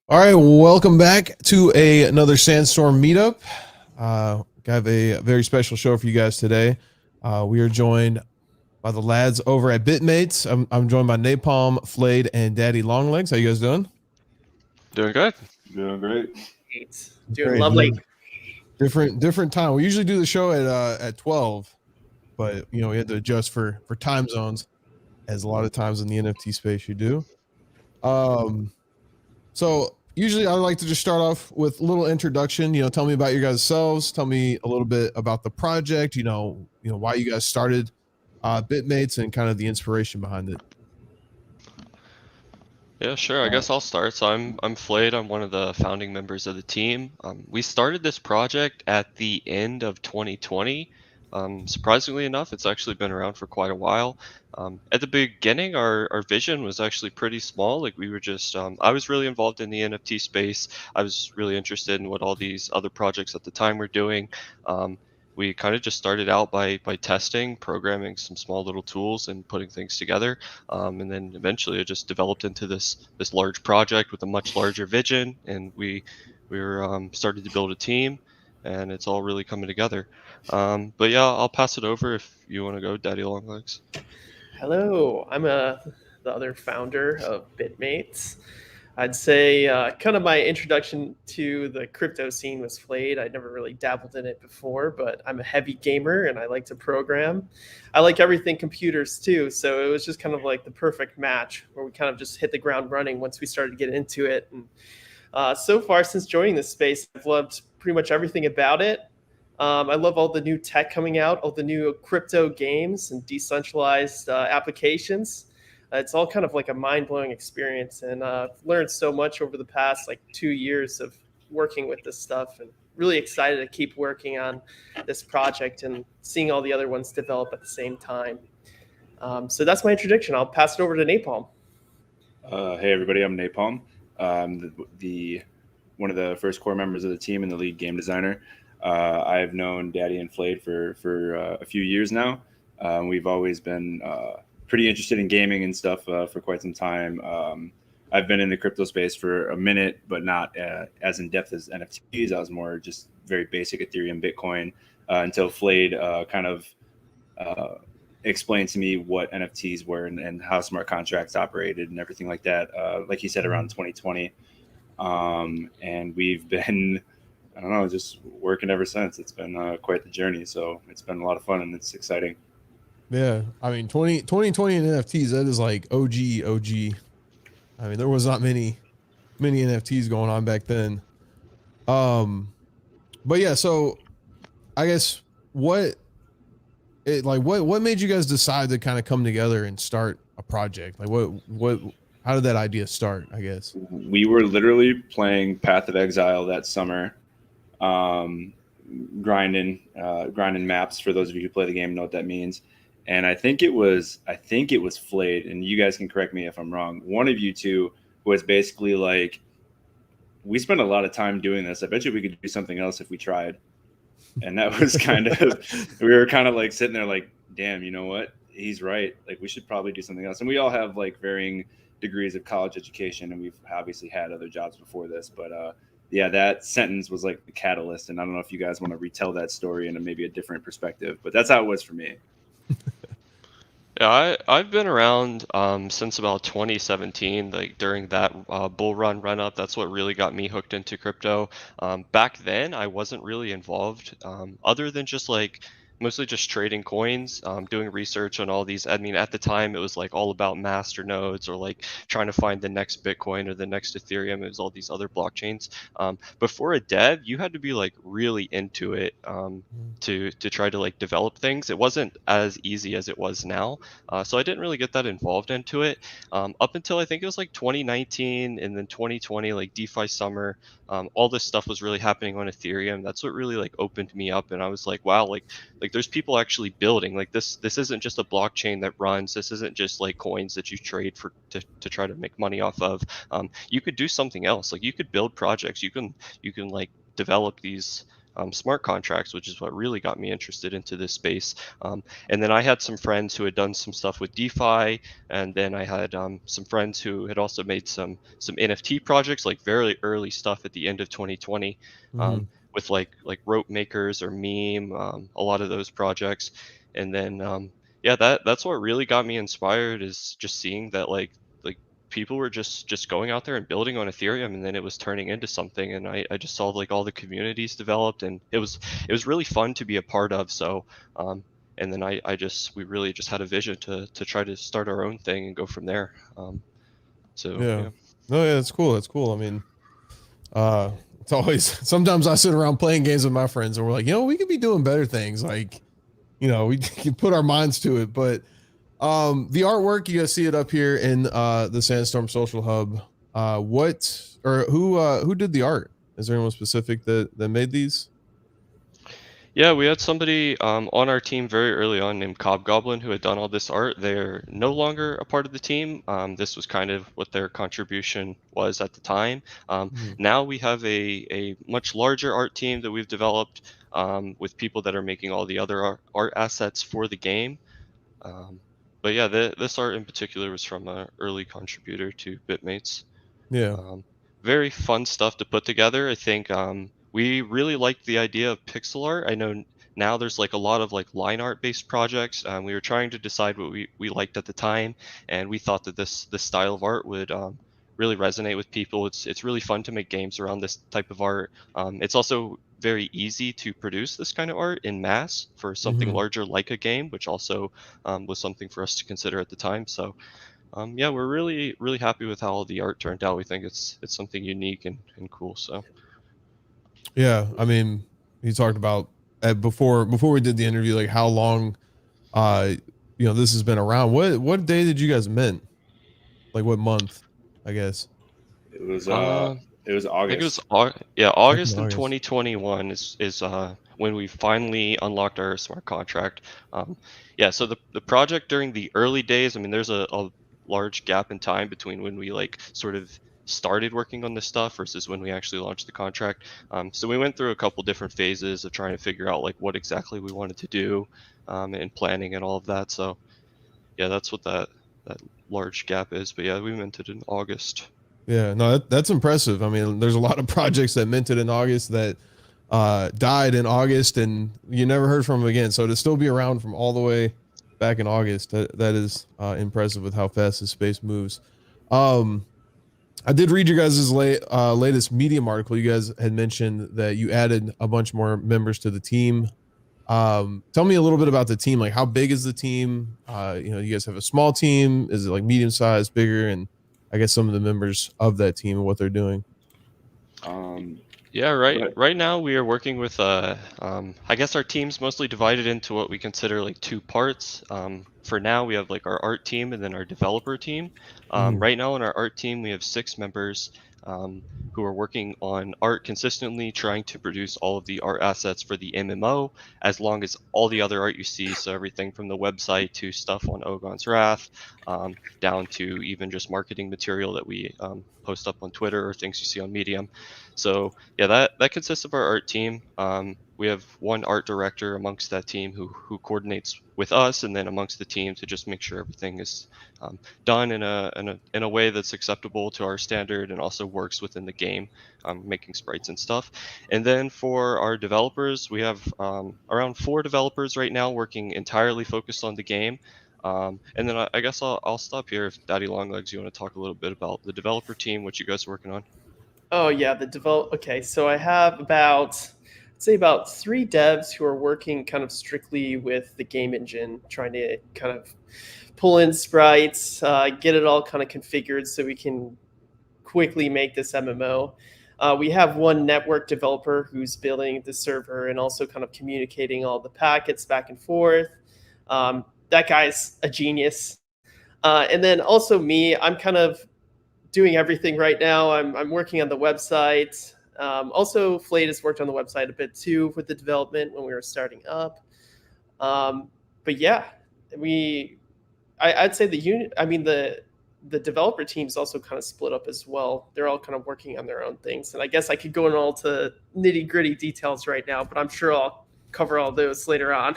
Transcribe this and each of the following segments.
All right, welcome back to another SandStorm meetup. Got a very special show for you guys today. We are joined by the lads over at Bitmates. I'm joined by Napalm, Flayed, and Daddy Longlegs. How you guys doing? Doing good. Doing great. It's doing Great. lovely. Different time. We usually do the show at 12, but we had to adjust for time zones, as a lot of times in the NFT space you do. So usually I like to just start off with a little introduction. Tell me about your guys' selves. Tell me a little bit about the project. Why you guys started Bitmates and kind of the inspiration behind it. Yeah, sure. I guess I'll start. So I'm Flayed. I'm one of the founding members of the team. We started this project at the end of 2020. Surprisingly enough, it's actually been around for quite a while. At the beginning, our vision was actually pretty small. Like we were just, I was really involved in the NFT space. I was really interested in what all these other projects at the time were doing. We kind of just started out by testing, programming some small little tools and putting things together. And then eventually it just developed into this large project with a much larger vision, and we were started to build a team, and it's all really coming together. But yeah, I'll pass it over if you want to go, Daddy Longlegs. Hello, I'm the other founder of Bitmates. I'd say kind of my introduction to the crypto scene was Flayed. I'd never really dabbled in it before, but I'm a heavy gamer and I like to program. I like everything computers too, so it was just kind of like the perfect match where we kind of just hit the ground running once we started to get into it. And so far, since joining this space, I've loved pretty much everything about it. I love all the new tech coming out, all the new crypto games and decentralized applications. It's all kind of like a mind-blowing experience, and I've learned so much over the past like 2 years of working with this stuff, and really excited to keep working on this project and seeing all the other ones develop at the same time. So that's my introduction. I'll pass it over to Napalm. Hey everybody, I'm Napalm. The one of the first core members of the team and the lead game designer. I've known Daddy and Flayed for a few years now. We've always been pretty interested in gaming and stuff for quite some time. I've been in the crypto space for a minute, but not as in depth as NFTs. I was more just very basic Ethereum, Bitcoin, until Flayed kind of explained to me what NFTs were and how smart contracts operated and everything like that. Like he said, around 2020. And we've been, I don't know, just working ever since. It's been quite the journey. So it's been a lot of fun and it's exciting. Yeah, I mean 2020 and NFTs, that is like OG. I mean, there was not many NFTs going on back then. But yeah, so I guess what made you guys decide to kind of come together and start a project? Like what how did that idea start, I guess? We were literally playing Path of Exile that summer, grinding maps. For those of you who play the game, know what that means. And I think it was Flayed, and you guys can correct me if I'm wrong. One of you two was basically like, we spent a lot of time doing this. I bet you we could do something else if we tried. And that was kind of, we were kind of like sitting there like, damn, you know what? He's right. Like we should probably do something else. And we all have like varying degrees of college education, and we've obviously had other jobs before this. But yeah, that sentence was like the catalyst. And I don't know if you guys want to retell that story in maybe a different perspective, but that's how it was for me. Yeah, I've been around since about 2017, like during that bull run up. That's what really got me hooked into crypto. Back then, I wasn't really involved, other than just like mostly just trading coins, doing research on all these. I mean, at the time, it was like all about master nodes or like trying to find the next Bitcoin or the next Ethereum. It was all these other blockchains. But for a dev, you had to be like really into it to try to like develop things. It wasn't as easy as it was now. So I didn't really get that involved into it up until I think it was like 2019 and then 2020, like DeFi summer. All this stuff was really happening on Ethereum. That's what really like opened me up, and I was like, wow, like there's people actually building like this. This isn't just a blockchain that runs. This isn't just like coins that you trade for to try to make money off of. You could do something else. Like you could build projects. You can like develop these smart contracts, which is what really got me interested into this space. And then I had some friends who had done some stuff with DeFi, and then I had some friends who had also made some NFT projects, like very early stuff at the end of 2020, Hmm. with like rope makers or meme, a lot of those projects. And then yeah, that's what really got me inspired, is just seeing that like people were just going out there and building on Ethereum, and then it was turning into something. And I just saw like all the communities developed, and it was really fun to be a part of. So and then we really just had a vision to try to start our own thing and go from there. So Yeah. yeah. No, yeah, that's cool. That's cool. I mean, it's always sometimes I sit around playing games with my friends and we're like, we could be doing better things. Like, we can put our minds to it. But the artwork, you guys see it up here in the Sandstorm Social Hub. What or who did the art? Is there anyone specific that made these? Yeah, we had somebody on our team very early on named Cobgoblin who had done all this art. They're no longer a part of the team. This was kind of what their contribution was at the time. Mhm. Now we have a much larger art team that we've developed, with people that are making all the other art assets for the game. Um, but yeah, this art in particular was from an early contributor to Bitmates. Yeah. Um, Very fun stuff to put together. I think we really liked the idea of pixel art. I know now there's like a lot of like line art based projects. We were trying to decide what we liked at the time, and we thought that this style of art would really resonate with people. It's really fun to make games around this type of art. It's also very easy to produce this kind of art in mass for something Hmm. larger like a game, which also was something for us to consider at the time. So yeah, we're really happy with how the art turned out. We think it's something unique and cool. So Yeah. I mean, he talked about before we did the interview, like how long uh this has been around. What day did you guys mint? Like what month? I guess It was um, it was I think it was August. yeah, back in August in August. 2021 is when we finally unlocked our smart contract. Yeah, so the project during the early days, I mean, there's a large gap in time between when we like sort of started working on this stuff versus when we actually launched the contract. So we went through a couple different phases of trying to figure out like what exactly we wanted to do, and planning and all of that. So yeah, that's what that large gap is. But yeah, we minted in August. Yeah, no, that's impressive. I mean, there's a lot of projects that minted in August that died in August and you never heard from them again. So to still be around from all the way back in August, that is impressive with how fast this space moves. Um, I did read your guys' latest Medium article. You guys had mentioned that you added a bunch more members to the team. Tell me a little bit about the team. Like, how big is the team? You guys have a small team. Is it like medium sized, bigger? And I guess some of the members of that team and what they're doing. Um, Yeah, go right. ahead. Right now we are working with I guess our team's mostly divided into what we consider like two parts. For now we have like our art team and then our developer team. Mhm. Right now on our art team we have 6 members who are working on art consistently, trying to produce all of the art assets for the MMO, as long as all the other art you see. So everything from the website to stuff on Ogon's Wrath, down to even just marketing material that we post up on Twitter or things you see on Medium. So yeah, that consists of our art team. We have one art director amongst that team who coordinates with us, and then amongst the team to just make sure everything is done in a way that's acceptable to our standard and also works within the game, making sprites and stuff. And then for our developers, we have around 4 developers right now working entirely focused on the game. And then I guess I'll stop here if Daddy Longlegs, you want to talk a little bit about the developer team, what you guys are working on. Oh yeah, the develop. Okay, so I have I'd say about 3 devs who are working kind of strictly with the game engine, trying to kind of pull in sprites, get it all kind of configured so we can quickly make this MMO. We have one network developer who's building the server and also kind of communicating all the packets back and forth. That guy's a genius. And then also me, I'm kind of doing everything right now. I'm working on the website. Also, Flade has worked on the website a bit too with the development when we were starting up. But yeah, I'd say the unit. I mean the developer team's also kind of split up as well. They're all kind of working on their own things. And I guess I could go into all to nitty gritty details right now, but I'm sure I'll cover all those later on.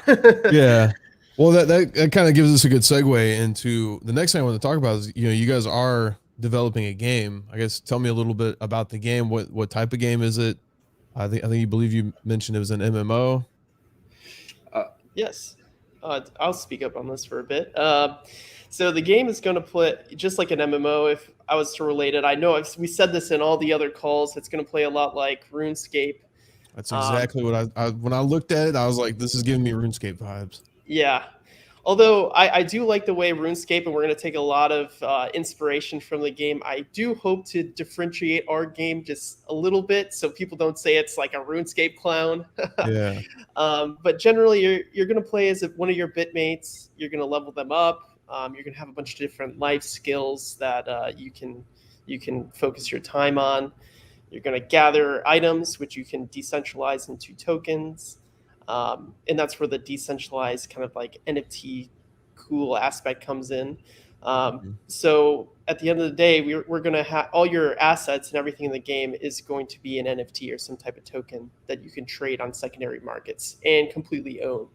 Yeah. Well, that kind of gives us a good segue into the next thing I want to talk about is, you guys are developing a game. I guess tell me a little bit about the game. What type of game is it? I think you believe you mentioned it was an MMO. Yes. I'll speak up on this for a bit. So the game is going to play just like an MMO. If I was to relate it, I know we said this in all the other calls. It's going to play a lot like RuneScape. That's exactly what I when I looked at it, I was like, this is giving me RuneScape vibes. Yeah. Although I do like the way RuneScape, and we're going to take a lot of inspiration from the game. I do hope to differentiate our game just a little bit so people don't say it's like a RuneScape clone. Yeah. But generally, you're going to play as one of your bitmates. You're going to level them up. You're going to have a bunch of different life skills that you can focus your time on. You're going to gather items, which you can decentralize into tokens. And that's where the decentralized kind of like NFT cool aspect comes in. So at the end of the day, we're going to have all your assets and everything in the game is going to be an NFT or some type of token that you can trade on secondary markets and completely own.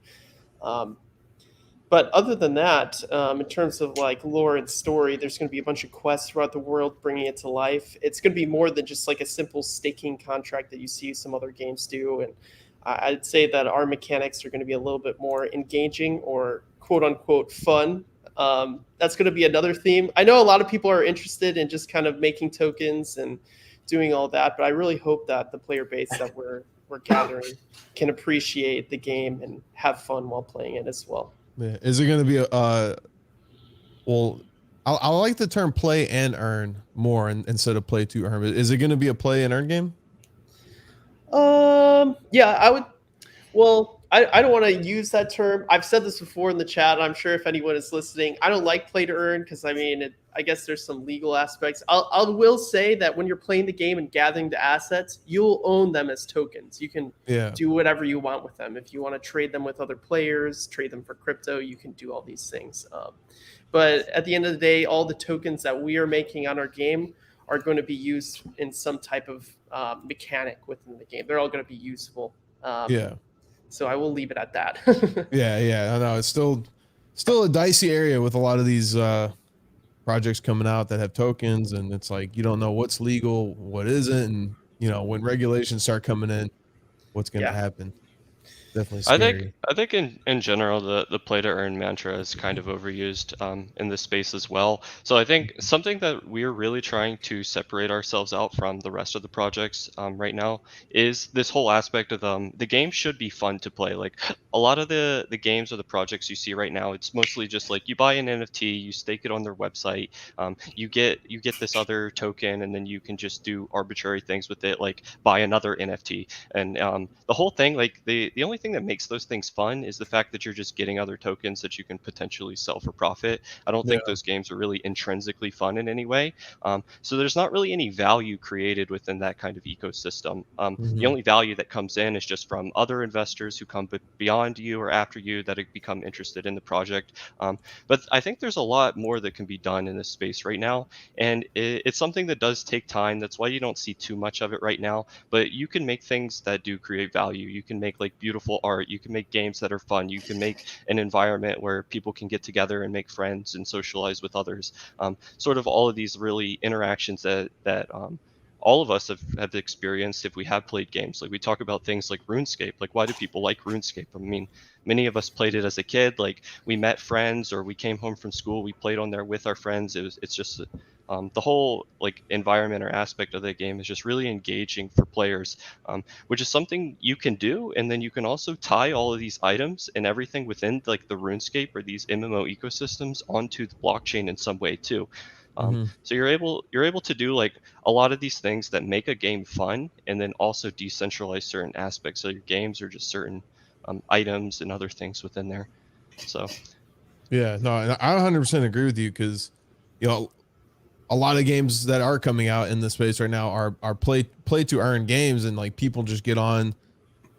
But other than that, in terms of like lore and story, there's going to be a bunch of quests throughout the world bringing it to life. It's going to be more than just like a simple staking contract that you see some other games do. And I'd say that our mechanics are going to be a little bit more engaging or quote unquote fun. That's going to be another theme. I know a lot of people are interested in just kind of making tokens and doing all that, but I really hope that the player base that we're gathering can appreciate the game and have fun while playing it as well. Yeah. Is it going to be well, I like the term play and earn more instead of play to earn. Is it going to be a play and earn game? Yeah, I would. Well, I don't want to use that term. I've said this before in the chat. I'm sure if anyone is listening, I don't like play to earn because I mean, I guess there's some legal aspects. I will say that when you're playing the game and gathering the assets, you'll own them as tokens. You can do whatever you want with them. If you want to trade them with other players, trade them for crypto, you can do all these things. But at the end of the day, all the tokens that we are making on our game are going to be used in some type of mechanic within the game. They're all going to be useful. So I will leave it at that. Yeah. I know it's still a dicey area with a lot of these projects coming out that have tokens, and it's like you don't know what's legal, what isn't, and when regulations start coming in, what's going to happen. Definitely scary. I think in general the play to earn mantra is kind of overused in this space as well. So I think something that we're really trying to separate ourselves out from the rest of the projects right now is this whole aspect of the game should be fun to play. Like a lot of the games or the projects you see right now, it's mostly just like you buy an NFT, you stake it on their website, you get this other token, and then you can just do arbitrary things with it, like buy another NFT. And the whole thing, like the only thing that makes those things fun is the fact that you're just getting other tokens that you can potentially sell for profit. I don't think those games are really intrinsically fun in any way. So there's not really any value created within that kind of ecosystem. The only value that comes in is just from other investors who come beyond you or after you that have become interested in the project. But I think there's a lot more that can be done in this space right now. And it's something that does take time. That's why you don't see too much of it right now. But you can make things that do create value. You can make like beautiful art. You can make games that are fun. You can make an environment where people can get together and make friends and socialize with others. Sort of all of these really interactions that all of us have experienced if we have played games. Like we talk about things like RuneScape. Like why do people like RuneScape? I mean, many of us played it as a kid. Like we met friends or we came home from school. We played on there with our friends. It's just the whole like environment or aspect of the game is just really engaging for players, which is something you can do. And then you can also tie all of these items and everything within like the RuneScape or these MMO ecosystems onto the blockchain in some way too. So you're able to do like a lot of these things that make a game fun and then also decentralize certain aspects of your games or just certain items and other things within there. So yeah, no, I 100% agree with you because a lot of games that are coming out in this space right now are play to earn games, and like people just get on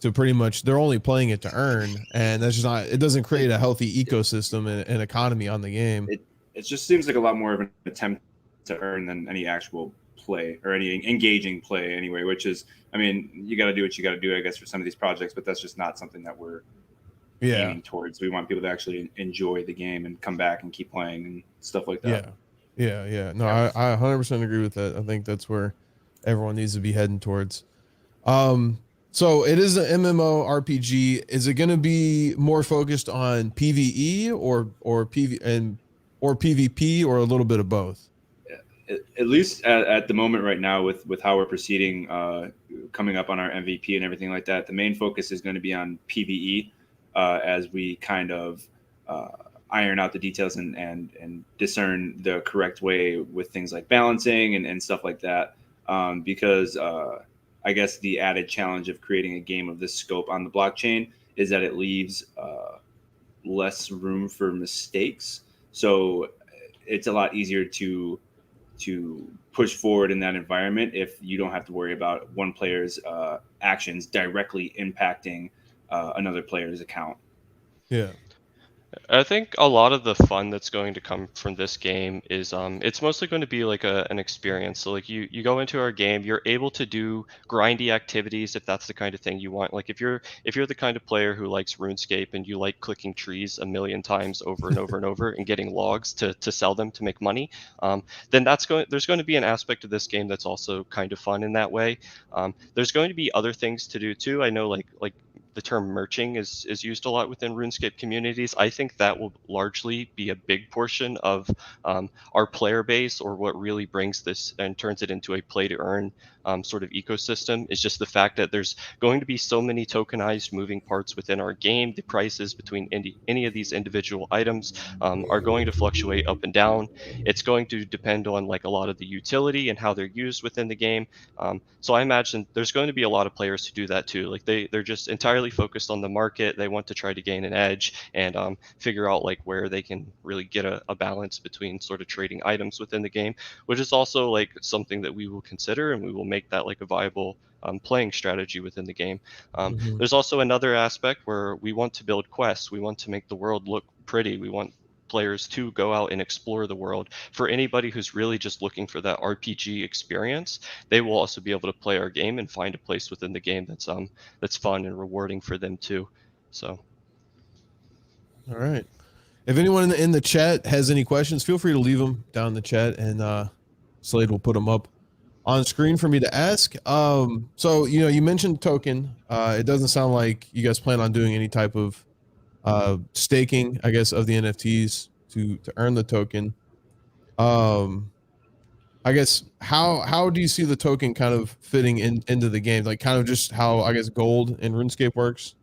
to pretty much they're only playing it to earn, and that's just not, it doesn't create a healthy ecosystem and economy on the game. it just seems like a lot more of an attempt to earn than any actual play or any engaging play anyway, which is, I mean, you got to do what you got to do, I guess, for some of these projects, but that's just not something that we're Yeah. aiming towards. We want people to actually enjoy the game and come back and keep playing and stuff like that. Yeah. No, I 100% agree with that. I think that's where everyone needs to be heading towards. So it is an MMO RPG. Is it going to be more focused on PvE or PvP or a little bit of both? At least at the moment right now with how we're proceeding, coming up on our MVP and everything like that, the main focus is going to be on PvE as we kind of iron out the details and discern the correct way with things like balancing and stuff like that. Because I guess the added challenge of creating a game of this scope on the blockchain is that it leaves less room for mistakes. So it's a lot easier to push forward in that environment if you don't have to worry about one player's actions directly impacting another player's account. Yeah. I think a lot of the fun that's going to come from this game is it's mostly going to be like an experience. So like you go into our game, you're able to do grindy activities if that's the kind of thing you want. Like if you're the kind of player who likes RuneScape and you like clicking trees a million times over and over and over and getting logs to sell them to make money, then there's going to be an aspect of this game that's also kind of fun in that way. There's going to be other things to do too. I know like the term merching is used a lot within RuneScape communities. I think that will largely be a big portion of our player base, or what really brings this and turns it into a play to earn sort of ecosystem, is just the fact that there's going to be so many tokenized moving parts within our game. The prices between any of these individual items are going to fluctuate up and down. It's going to depend on like a lot of the utility and how they're used within the game. So I imagine there's going to be a lot of players who do that too. Like they're just entirely focused on the market. They want to try to gain an edge and figure out like where they can really get a balance between sort of trading items within the game, which is also like something that we will consider, and we will make that like a viable playing strategy within the game. Mhm. There's also another aspect where we want to build quests. We want to make the world look pretty. We want players to go out and explore the world. For anybody who's really just looking for that RPG experience, they will also be able to play our game and find a place within the game that's fun and rewarding for them too. So All right. If anyone in the chat has any questions, feel free to leave them down in the chat, and Slade will put them up on screen for me to ask. So you mentioned token. It doesn't sound like you guys plan on doing any type of staking, I guess, of the NFTs to earn the token. I guess how do you see the token kind of fitting into the game? Like kind of just how I guess gold in RuneScape works.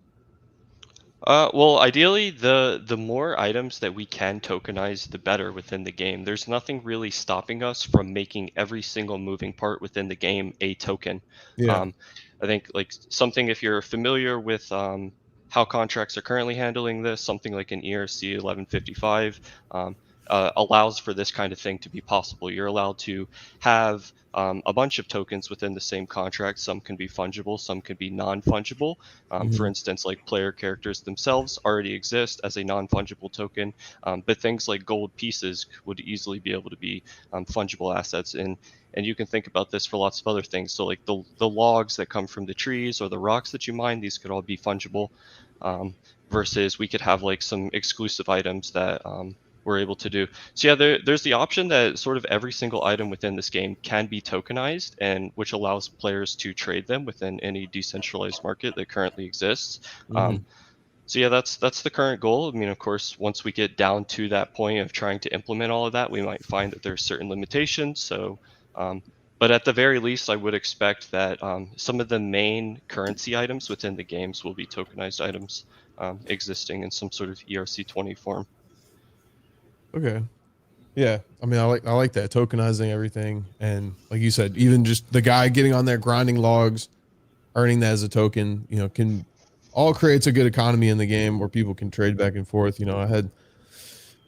well, ideally, the more items that we can tokenize, the better within the game. There's nothing really stopping us from making every single moving part within the game a token. Yeah. I think like something, if you're familiar with how contracts are currently handling this, something like an ERC 1155 allows for this kind of thing to be possible. You're allowed to have a bunch of tokens within the same contract. Some can be fungible, some can be non-fungible. For instance, like player characters themselves already exist as a non-fungible token, but things like gold pieces would easily be able to be fungible assets. And you can think about this for lots of other things. So like the logs that come from the trees or the rocks that you mine, these could all be fungible. Versus we could have like some exclusive items that we're able to do. So yeah, there's the option that sort of every single item within this game can be tokenized, and which allows players to trade them within any decentralized market that currently exists. So yeah, that's the current goal. I mean, of course, once we get down to that point of trying to implement all of that, we might find that there's certain limitations. So, but at the very least, I would expect that some of the main currency items within the games will be tokenized items existing in some sort of ERC20 form. Okay. Yeah. I mean, I like that tokenizing everything, and like you said, even just the guy getting on there grinding logs, earning that as a token, can all creates a good economy in the game where people can trade back and forth. I had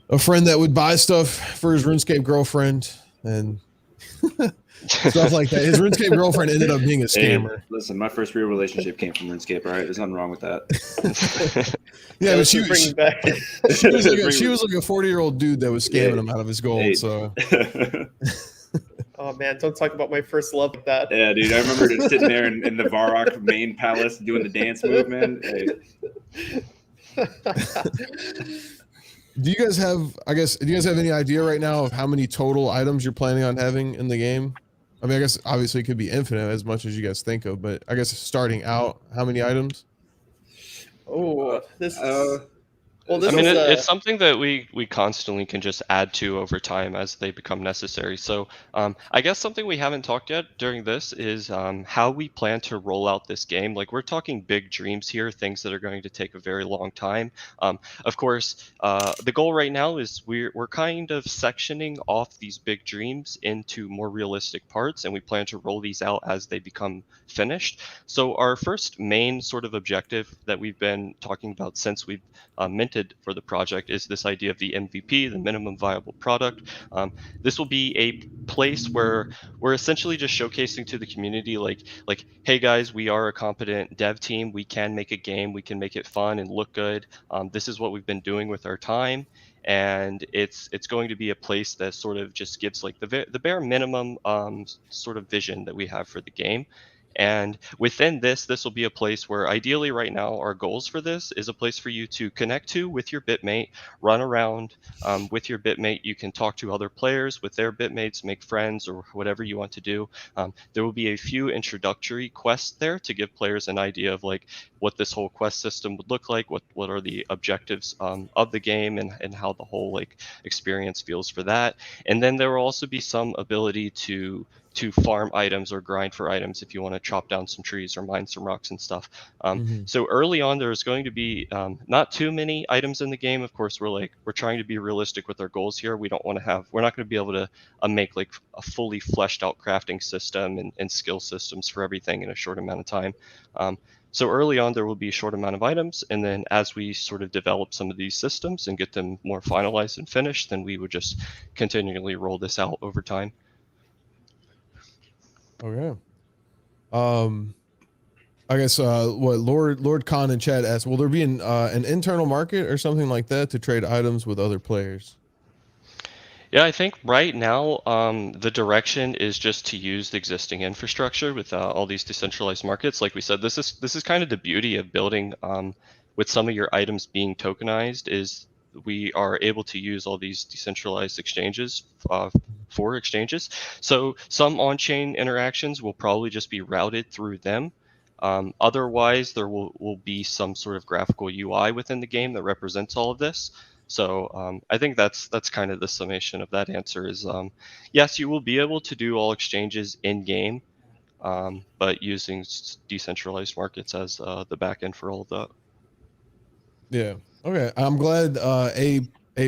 a friend that would buy stuff for his RuneScape girlfriend, and Stuff like that. His RuneScape girlfriend ended up being a Hey, scammer. listen, my first real relationship came from RuneScape. All right, there's nothing wrong with that. Yeah, but this is bringing back. she was like a 40-year-old dude that was scamming him out of his gold. Hey. So Oh man, don't talk about my first love like that. Yeah, dude, I remember just sitting there in the Varrock main palace doing the dance move, man. Hey. do you guys have any idea right now of how many total items you're planning on having in the game? I mean, I guess obviously it could be infinite as much as you guys think of, but I guess starting out, how many items? Oh, this is. Well, I this mean, is it's something that we constantly can just add to over time as they become necessary. So I guess something we haven't talked yet during this is how we plan to roll out this game. Like we're talking big dreams here, things that are going to take a very long time. Of course, the goal right now is we're kind of sectioning off these big dreams into more realistic parts, and we plan to roll these out as they become finished. So our first main sort of objective that we've been talking about since we've minted for the project is this idea of the MVP, the minimum viable product. This will be a place where we're essentially just showcasing to the community like hey guys, we are a competent dev team, we can make a game, we can make it fun and look good. This is what we've been doing with our time, and it's going to be a place that sort of just gives like the bare minimum sort of vision that we have for the game. And within this will be a place where ideally right now our goals for this is a place for you to connect to with your bitmate, run around with your bitmate. You can talk to other players with their bitmates, make friends, or whatever you want to do. There will be a few introductory quests there to give players an idea of like what this whole quest system would look like, what are the objectives of the game, and how the whole like experience feels for that. And then there will also be some ability to farm items or grind for items if you want to chop down some trees or mine some rocks and stuff. So early on, there's going to be not too many items in the game. Of course, we're trying to be realistic with our goals here. We're not going to be able to make like a fully fleshed out crafting system and skill systems for everything in a short amount of time. So early on, there will be a short amount of items, and then as we sort of develop some of these systems and get them more finalized and finished, then we would just continually roll this out over time. Okay. I guess what Lord Khan in chat asked, will there be an internal market or something like that to trade items with other players? Yeah, I think right now the direction is just to use the existing infrastructure with all these decentralized markets. Like we said, this is kind of the beauty of building with some of your items being tokenized is we are able to use all these decentralized exchanges for exchanges. So some on-chain interactions will probably just be routed through them. Otherwise, there will be some sort of graphical UI within the game that represents all of this. So I think that's kind of the summation of that answer is yes, you will be able to do all exchanges in game, but using decentralized markets as the backend for all of that. Yeah. Okay. I'm glad A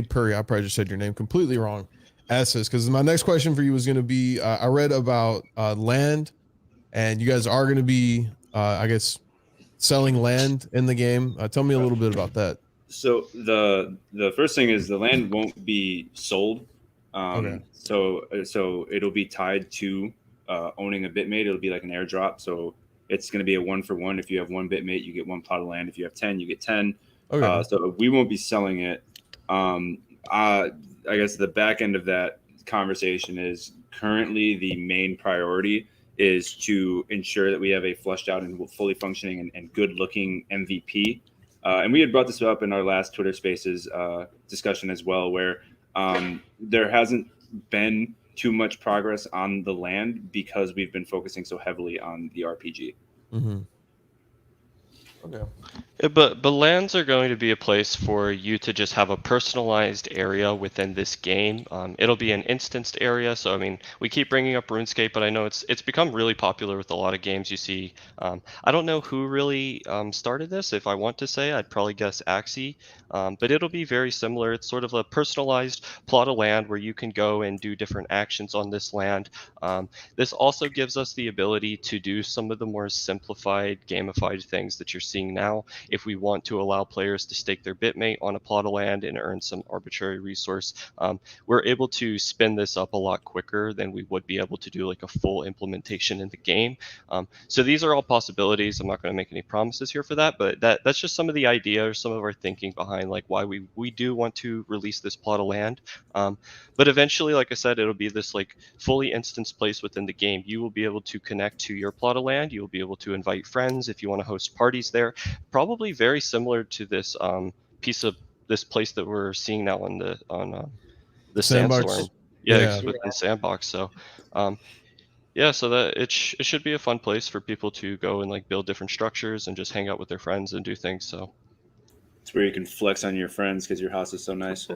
Purry, I probably just said your name completely wrong, asked this because my next question for you was going to be I read about land, and you guys are going to be I guess selling land in the game. Tell me a little bit about that. So the first thing is the land won't be sold. Okay. So it'll be tied to owning a bitmate. It'll be like an airdrop. So it's going to be a 1-for-1. If you have one bitmate, you get one plot of land. If you have 10, you get 10. Okay. So we won't be selling it. I guess the back end of that conversation is currently the main priority is to ensure that we have a fleshed out and fully functioning and good looking MVP. And we had brought this up in our last Twitter Spaces discussion as well, where there hasn't been too much progress on the land because we've been focusing so heavily on the RPG. Mm-hmm. Okay. Yeah, but lands are going to be a place for you to just have a personalized area within this game. It'll be an instanced area. So I mean, we keep bringing up RuneScape, but I know it's become really popular with a lot of games. You see, I don't know who really started this. If I want to say, I'd probably guess Axie. But it'll be very similar. It's sort of a personalized plot of land where you can go and do different actions on this land. This also gives us the ability to do some of the more simplified, gamified things that you're seeing now. If we want to allow players to stake their bitmate on a plot of land and earn some arbitrary resource, we're able to spin this up a lot quicker than we would be able to do like a full implementation in the game. So these are all possibilities. I'm not going to make any promises here for that, but that's just some of the idea or some of our thinking behind like why we do want to release this plot of land. But eventually, like I said, it'll be this like fully instanced place within the game. You will be able to connect to your plot of land. You will be able to invite friends if you want to host parties there. Probably very similar to this piece of this place that we're seeing now on the Sandbox. Sandstorm. Yeah, Yeah. within Sandbox. So yeah, so that it should be a fun place for people to go and like build different structures and just hang out with their friends and do things. So It's where you can flex on your friends because your house is so nice.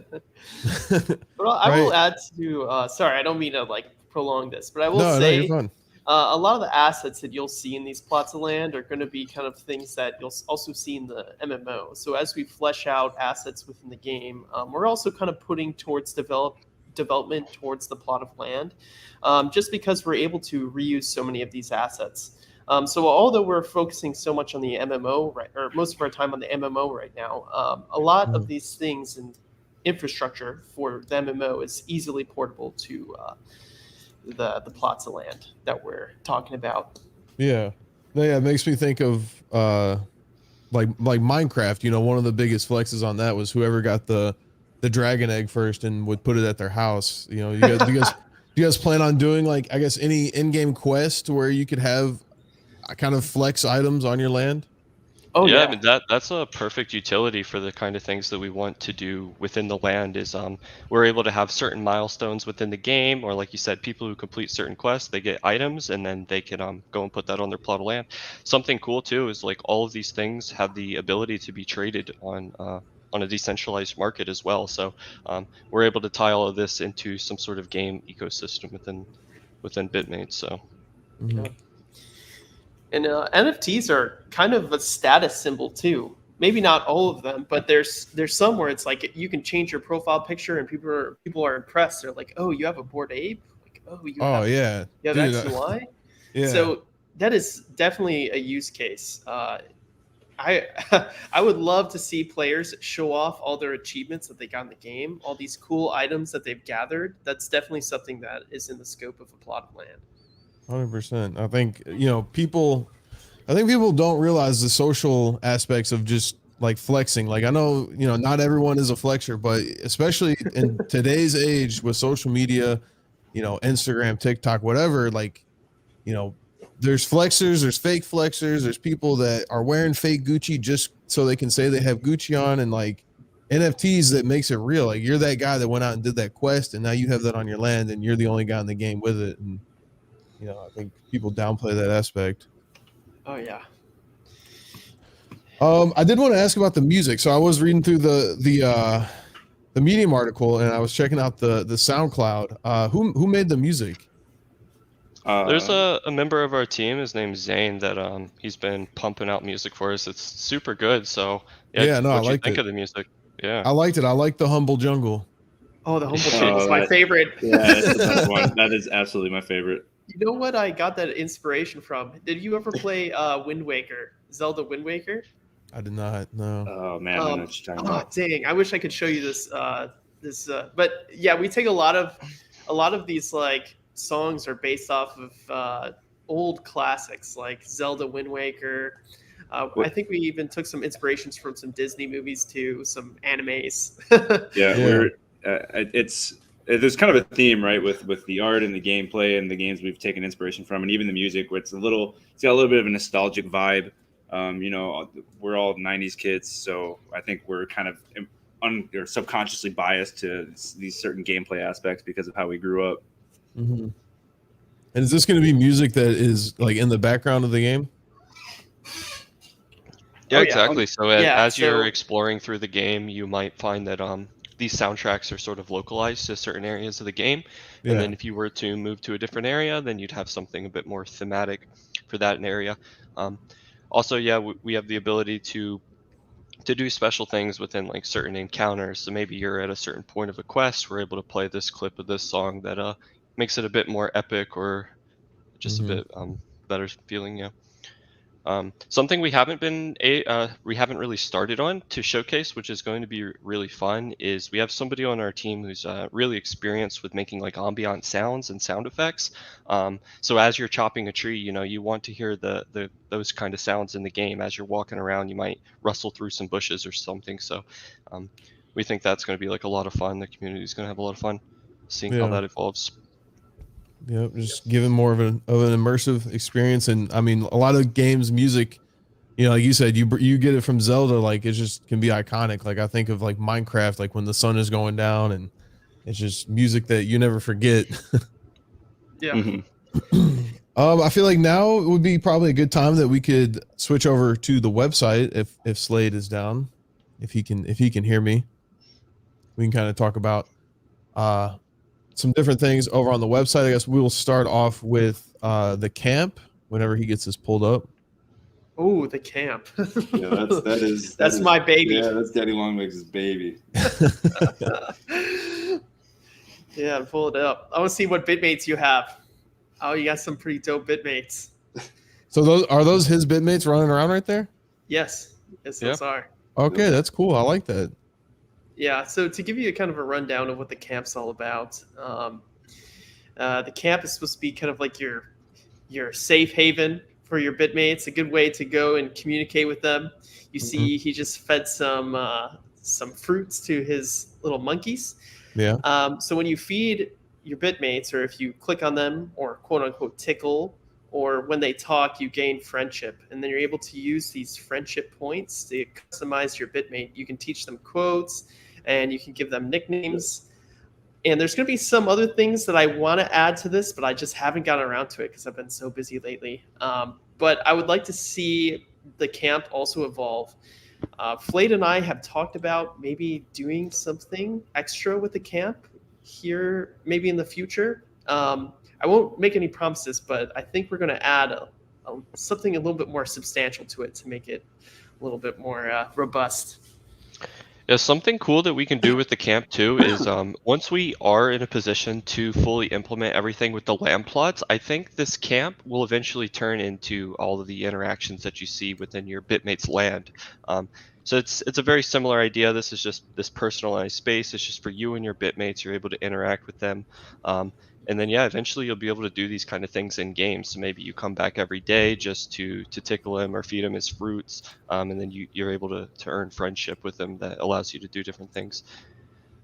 Well, I will add to. Sorry, I don't mean to like prolong this, but I will No, you're say fine. a lot of the assets that you'll see in these plots of land are going to be kind of things that you'll also see in the MMO. So as we flesh out assets within the game, we're also kind of putting towards development towards the plot of land, just because we're able to reuse so many of these assets. So although we're focusing so much on the MMO, right, or most of our time on the MMO right now, a lot of these things and infrastructure for the MMO is easily portable to the plots of land that we're talking about. Yeah. No, yeah, it makes me think of like Minecraft. You know, one of the biggest flexes on that was whoever got the dragon egg first and would put it at their house. You know, do you guys plan on doing like, I guess, any in-game quest where you could have kind of flex items on your land? Oh yeah, yeah. I mean that's a perfect utility for the kind of things that we want to do within the land is we're able to have certain milestones within the game, or like you said, people who complete certain quests, they get items and then they can go and put that on their plot of land. Something cool too is like all of these things have the ability to be traded on a decentralized market as well. So we're able to tie all of this into some sort of game ecosystem within Bitmates. So Mhm. And NFTs are kind of a status symbol too. Maybe not all of them, but there's some where it's like you can change your profile picture and people are impressed. They're like, "Oh, you have a Bored Ape? Like, oh, Oh yeah, you have dude. X and Y." Yeah. So that is definitely a use case. I I would love to see players show off all their achievements that they got in the game, all these cool items that they've gathered. That's definitely something that is in the scope of a plot of land. 100%. I think, I think people don't realize the social aspects of just like flexing. Like I know, not everyone is a flexer, but especially in today's age with social media, Instagram, TikTok, whatever, like, you know, there's flexers, there's fake flexers, there's people that are wearing fake Gucci just so they can say they have Gucci on, and like NFTs that makes it real. Like you're that guy that went out and did that quest and now you have that on your land and you're the only guy in the game with it. And I think people downplay that aspect. Oh yeah. I did want to ask about the music. So I was reading through the Medium article and I was checking out the SoundCloud. Who made the music? there's a member of our team, his name's Zane, that he's been pumping out music for us. It's super good. So Yeah, no, I what'd you liked think it. of the music? Yeah. I liked it. I liked the Humble Jungle. Oh, the Humble Jungle is my favorite. Yeah, it's the best one. That is absolutely my favorite. You know what I got that inspiration from? Did you ever play Wind Waker, Zelda Wind Waker? I did not. No. Oh man, I know what you're talking about. Dang! I wish I could show you this. But yeah, we take a lot of these like songs are based off of old classics like Zelda Wind Waker. I think we even took some inspirations from some Disney movies too, some animes. Yeah. There's kind of a theme, right, with the art and the gameplay and the games we've taken inspiration from, and even the music. Where it's got a little bit of a nostalgic vibe. We're all '90s kids, so I think we're kind of or subconsciously biased to these certain gameplay aspects because of how we grew up. Mm-hmm. And is this going to be music that is like in the background of the game? Yeah, exactly. So as you're so- exploring through the game, you might find that these soundtracks are sort of localized to certain areas of the game. Yeah. And then if you were to move to a different area, then you'd have something a bit more thematic for that area. Also, yeah, we have the ability to do special things within like certain encounters. So maybe you're at a certain point of a quest, we're able to play this clip of this song that makes it a bit more epic or just Mhm. a bit better feeling. Yeah. Something we haven't really started on to showcase, which is going to be really fun, is we have somebody on our team who's really experienced with making like ambient sounds and sound effects. So as you're chopping a tree, you want to hear those kind of sounds in the game. As you're walking around, you might rustle through some bushes or something. So um, we think that's going to be like a lot of fun. The community is going to have a lot of fun seeing how Yeah. that evolves. Yeah, just giving more of an immersive experience. And I mean, a lot of games, music, like you said, you get it from Zelda, like it just can be iconic. Like I think of like Minecraft, like when the sun is going down, and it's just music that you never forget. Yeah. Mhm. I feel like now would be probably a good time that we could switch over to the website if Slade is down, if he can hear me. We can kind of talk about some different things over on the website. I guess we will start off with the camp whenever he gets this pulled up. Oh, the camp. Yeah, that That's is my baby. Yeah, that's Daddy Longlegs' baby. Yeah, pull it up. I want to see what bitmates you have. Oh, you got some pretty dope bitmates. So those his bitmates running around right there? Yes, those are. Okay, that's cool. I like that. Yeah, so to give you a kind of a rundown of what the camp's all about, the camp is supposed to be kind of like your safe haven for your bitmates, a good way to go and communicate with them. You see, he just fed some fruits to his little monkeys. Yeah. So when you feed your bitmates, or if you click on them, or quote unquote tickle, or when they talk, you gain friendship, and then you're able to use these friendship points to customize your bitmate. You can teach them quotes, and you can give them nicknames. And there's going to be some other things that I want to add to this, but I just haven't gotten around to it because I've been so busy lately. But I would like to see the camp also evolve. Flade and I have talked about maybe doing something extra with the camp here, maybe in the future. I won't make any promises, but I think we're going to add something a little bit more substantial to it to make it a little bit more robust. Yeah, something cool that we can do with the camp too is once we are in a position to fully implement everything with the land plots, I think this camp will eventually turn into all of the interactions that you see within your bitmates land. So it's a very similar idea. This is just this personalized space. It's just for you and your bitmates. You're able to interact with them. And then eventually you'll be able to do these kind of things in games. So maybe you come back every day just to tickle him or feed him his fruits, and then you're able to earn friendship with him that allows you to do different things.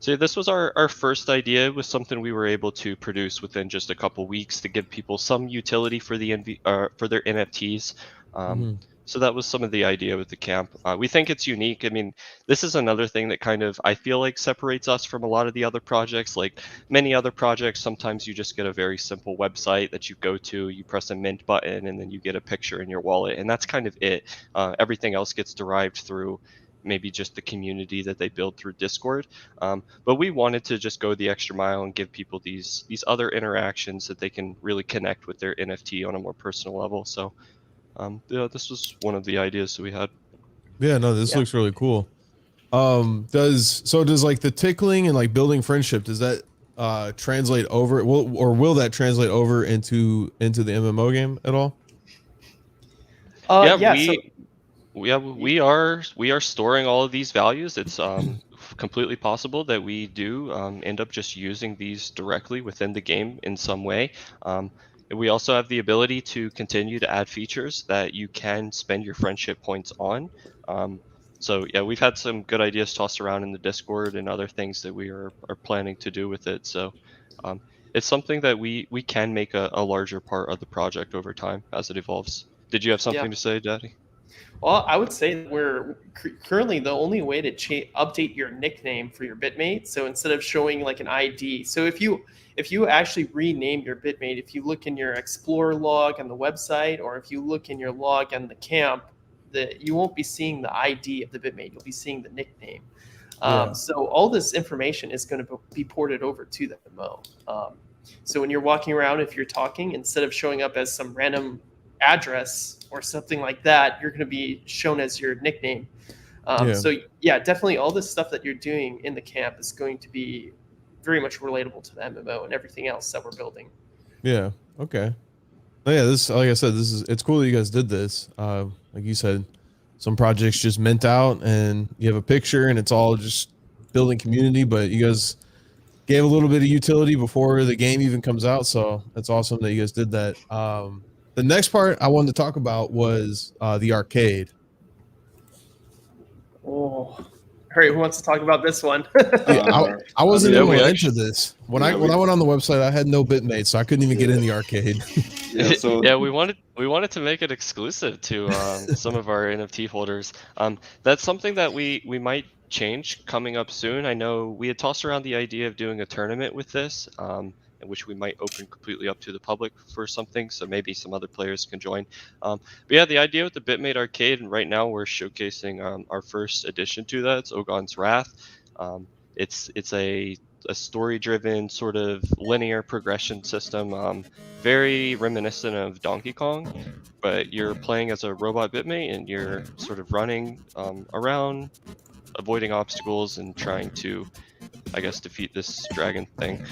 So this was our first idea. It was something we were able to produce within just a couple weeks to give people some utility for for their NFTs. So that was some of the idea with the camp. We think it's unique. I mean, this is another thing that kind of I feel like separates us from a lot of the other projects. Like many other projects, sometimes you just get a very simple website that you go to, you press a mint button, and then you get a picture in your wallet, and that's kind of it. Everything else gets derived through maybe just the community that they build through Discord. But we wanted to just go the extra mile and give people these other interactions that they can really connect with their NFT on a more personal level. So this was one of the ideas that we had. Yeah, no, this looks really cool. Does like the tickling and like building friendship, does that translate over, will that translate over into the MMO game at all? We are storing all of these values. It's completely possible that we do end up just using these directly within the game in some way. We also have the ability to continue to add features that you can spend your friendship points on. So we've had some good ideas tossed around in the Discord and other things that we are planning to do with it. So it's something that we can make a larger part of the project over time as it evolves. Did you have something to say, Daddy? Well, I would say that we're currently the only way to update your nickname for your bitmate. So instead of showing like an ID, so if you actually rename your bitmate, if you look in your Explorer log on the website, or if you look in your log on the camp, you won't be seeing the ID of the bitmate. You'll be seeing the nickname. So all this information is going to be ported over to the MMO. So when you're walking around, if you're talking, instead of showing up as some random address or something like that, you're going to be shown as your nickname. So definitely all this stuff that you're doing in the camp is going to be very much relatable to the MMO and everything else that we're building. Yeah. Okay. Yeah, this, like I said, it's cool that you guys did this. Like you said, some projects just mint out and you have a picture and it's all just building community, but you guys gave a little bit of utility before the game even comes out. So that's awesome that you guys did that. The next part I wanted to talk about was the arcade. Oh, all right. Who wants to talk about this one? I wasn't Yeah, even we into actually- this. When I went on the website, I had no Bitmates, so I couldn't even get in the arcade. So we wanted to make it exclusive to some of our NFT holders. That's something that we might change coming up soon. I know we had tossed around the idea of doing a tournament with this, in which we might open completely up to the public for something, so maybe some other players can join. But yeah, the idea with the Bitmate Arcade, and right now we're showcasing our first addition to that. It's Ogon's Wrath. It's a story-driven sort of linear progression system, very reminiscent of Donkey Kong, but you're playing as a robot Bitmate and you're sort of running around, avoiding obstacles and trying to, I guess, defeat this dragon thing.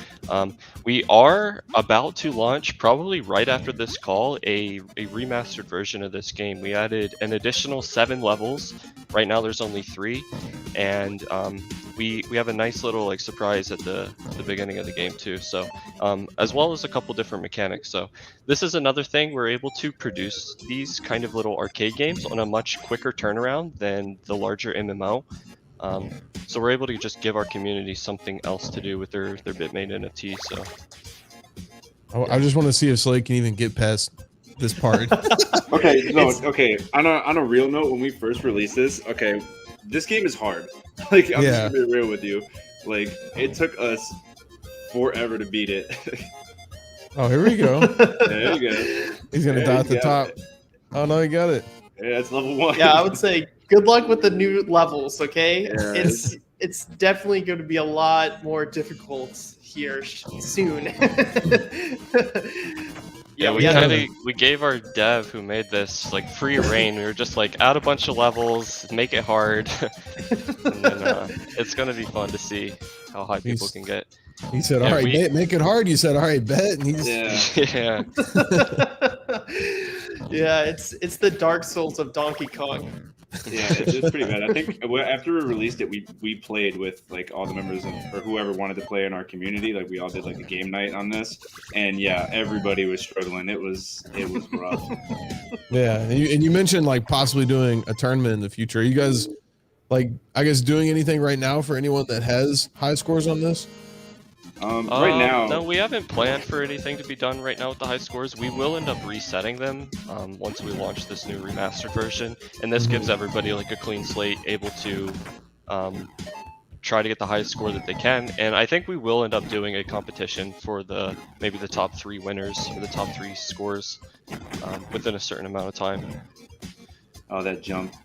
We are about to launch, probably right after this call, a remastered version of this game. We added an additional 7 levels. Right now there's only 3, and we have a nice little like surprise at the beginning of the game too. So as well as a couple different mechanics. So this is another thing, we're able to produce these kind of little arcade games on a much quicker turnaround than the larger MMO. So we're able to just give our community something else to do with their Bitmate NFT. So I just want to see if Slade can even get past this part. okay, okay. On a real note, when we first released this, okay, this game is hard. Like I'm just gonna be real with you. Like it took us forever to beat it. Oh, here we go. There you go. He's gonna die at the top. Oh no, he got it. Yeah, that's level 1. Yeah, I would say good luck with the new levels. Okay, Yeah, it's definitely going to be a lot more difficult here soon. yeah, we gave our dev who made this like free reign. We were just like, add a bunch of levels, make it hard, and then it's gonna be fun to see how high people can get. He said, "All right, make it hard." You said, "All right, bet." And he's yeah. Yeah, it's the Dark Souls of Donkey Kong. Yeah, it's pretty bad. I think after we released it, we played with like all the members or whoever wanted to play in our community. Like we all did like a game night on this, and yeah, everybody was struggling. It was rough. Yeah, and you mentioned like possibly doing a tournament in the future. Are you guys like, I guess, doing anything right now for anyone that has high scores on this? Right now, no, we haven't planned for anything to be done right now with the high scores. We will end up resetting them once we launch this new remastered version, and this gives everybody like a clean slate, able to try to get the highest score that they can. And I think we will end up doing a competition for maybe the top 3 winners or the top 3 scores within a certain amount of time. Oh, that jump.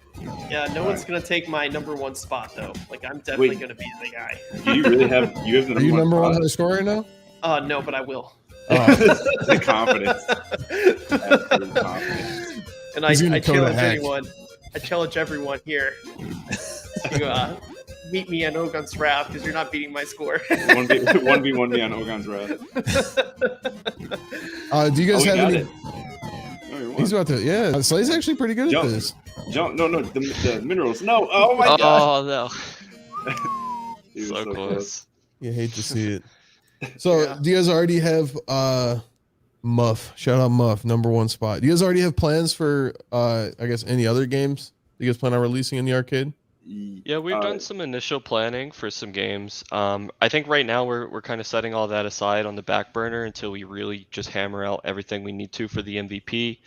Yeah, no one's gonna take my #1 spot though. Like I'm definitely gonna be the guy. Do you really have the Are you number one spot? high score right now? No, but I will. The confidence. Absolute confidence. And I challenge everyone here to meet me on Ogon's Wrath because you're not beating my score. 1v1 me on Ogon's Wrath. Do you guys have any? It. Oh, He's about to. Yeah, Slade's actually pretty good at this. No, the minerals. No, oh my god. Oh no. So close. You hate to see it. So do you guys already have Muff? Shout out Muff, #1 spot. Do you guys already have plans for I guess any other games you guys plan on releasing in the arcade? Yeah, we've done some initial planning for some games. I think right now we're kind of setting all that aside on the back burner until we really just hammer out everything we need to for the MVP.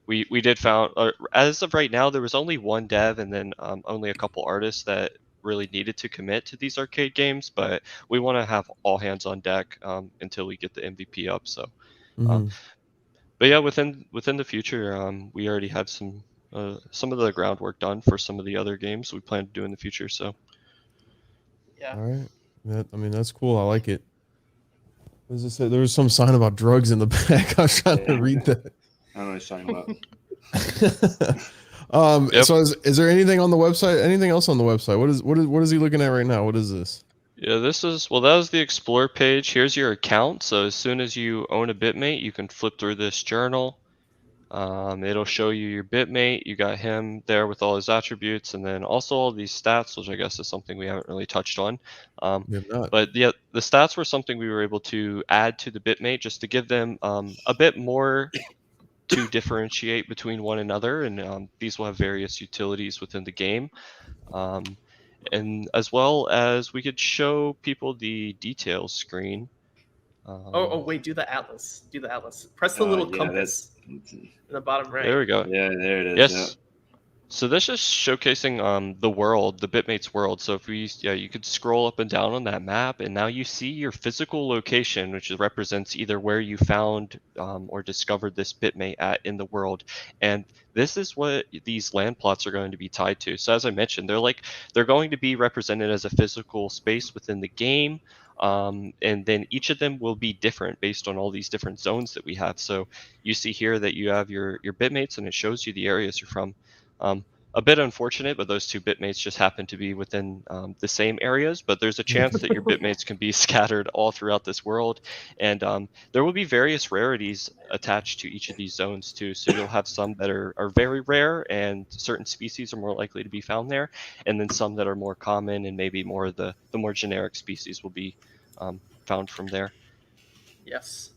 We did found, as of right now, there was only 1 dev and then only a couple artists that really needed to commit to these arcade games, but we want to have all hands on deck until we get the MVP up. So, but yeah, within the future, we already have some of the groundwork done for some of the other games we plan to do in the future. So, yeah. All right. I mean, that's cool. I like it. As I said, there was some sign about drugs in the back. I was trying to read that. I don't know what you're talking about. So is there anything on the website? Anything else on the website? What is he looking at right now? What is this? Yeah, that was the Explore page. Here's your account. So as soon as you own a Bitmate, you can flip through this journal. It'll show you your Bitmate. You got him there with all his attributes, and then also all these stats, which I guess is something we haven't really touched on. We have not. But yeah, the stats were something we were able to add to the Bitmate just to give them a bit more to differentiate between one another, and these will have various utilities within the game. Um, and as well as we could show people the details screen. Oh, wait, do the atlas. Do the atlas. Press the little Yeah, compass in the bottom right. There we go. yeah, there it is. Yes. So this is showcasing the world, the Bitmates world. So if you could scroll up and down on that map, and now you see your physical location, which represents either where you found or discovered this Bitmate at in the world. And this is what these land plots are going to be tied to. So as I mentioned, they're going to be represented as a physical space within the game. And then each of them will be different based on all these different zones that we have. So you see here that you have your Bitmates, and it shows you the areas you're from. A bit unfortunate, but those two Bitmates just happen to be within the same areas. But there's a chance that your Bitmates can be scattered all throughout this world, and there will be various rarities attached to each of these zones too. So you'll have some that are very rare, and certain species are more likely to be found there, and then some that are more common, and maybe more of the more generic species will be found from there. Yes.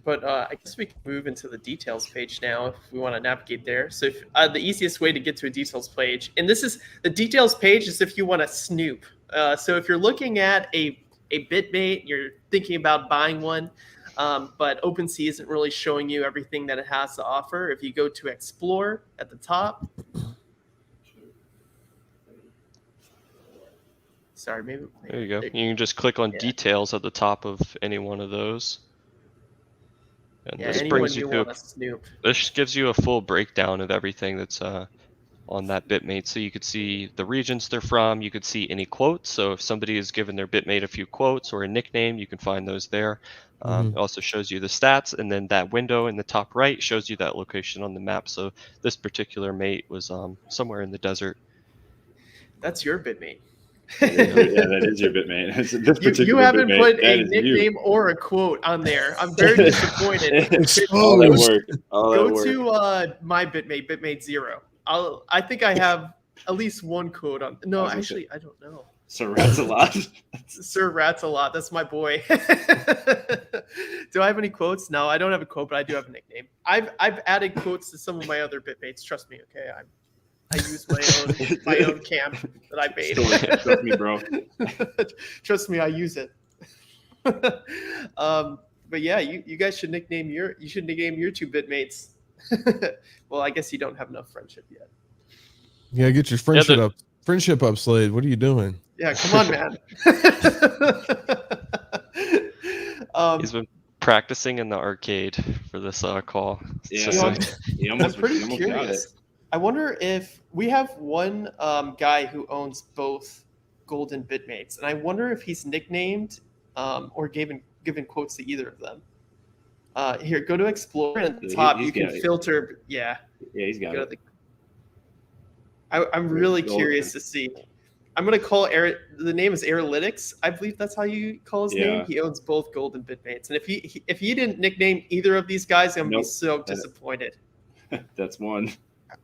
But I guess we can move into the details page now if we want to navigate there. So the easiest way to get to a details page, and this is the details page, is if you want to snoop. So if you're looking at a Bitmate, you're thinking about buying one, but OpenSea isn't really showing you everything that it has to offer. If you go to Explore at the top, sorry, maybe There you go. You can just click on details at the top of any one of those. And yeah, this anyone brings you you to want to snoop. this gives you a full breakdown of everything that's on that Bitmate. So you could see the regions they're from. You could see any quotes. So if somebody has given their Bitmate a few quotes or a nickname, you can find those there. It also shows you the stats, and then that window in the top right shows you that location on the map. So this particular mate was somewhere in the desert. That's your Bitmate. Yeah, that is your Bitmate. You haven't Bitmate, put that a is nickname or a quote on there. I'm very disappointed. All that work. Go to my Bitmate, Bitmate 0. I think I have at least one quote on. No, actually, I don't know. Sir Rat's a lot. Sir Rat's a lot. That's my boy. Do I have any quotes? No, I don't have a quote, but I do have a nickname. I've added quotes to some of my other Bitmates. Trust me, okay? I use my own camp that I made. Trust me, bro. Trust me, I use it. But yeah, you guys should nickname your two Bitmates. Well, I guess you don't have enough friendship yet. Yeah, get your friendship up, Slade. What are you doing? Yeah, come on, man. He's been practicing in the arcade for this call. Yeah, I'm pretty curious. I wonder if we have one guy who owns both golden Bitmates, and I wonder if he's nicknamed or given quotes to either of them. Here, go to Explore, and at the top you can filter. Yeah, he's got it. I'm really curious to see. I'm gonna call the name is Aeralytics. I believe that's how you call his name. He owns both golden Bitmates, and if he didn't nickname either of these guys, I'm gonna be so disappointed. That's one.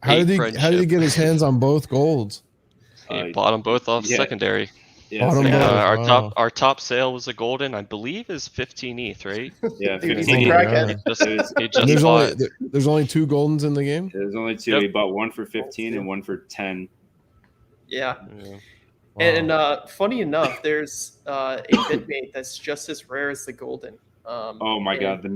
How did he get his hands on both golds? He bought them both off secondary. Yeah, our top sale was a golden, I believe, is 15 ETH, right? Yeah, 15 ETH. There's only 2 goldens in the game. There's only 2. Yep. He bought one for 15 and one for 10. Yeah. Wow. And funny enough, there's a Bitmate that's just as rare as the golden. Oh my god!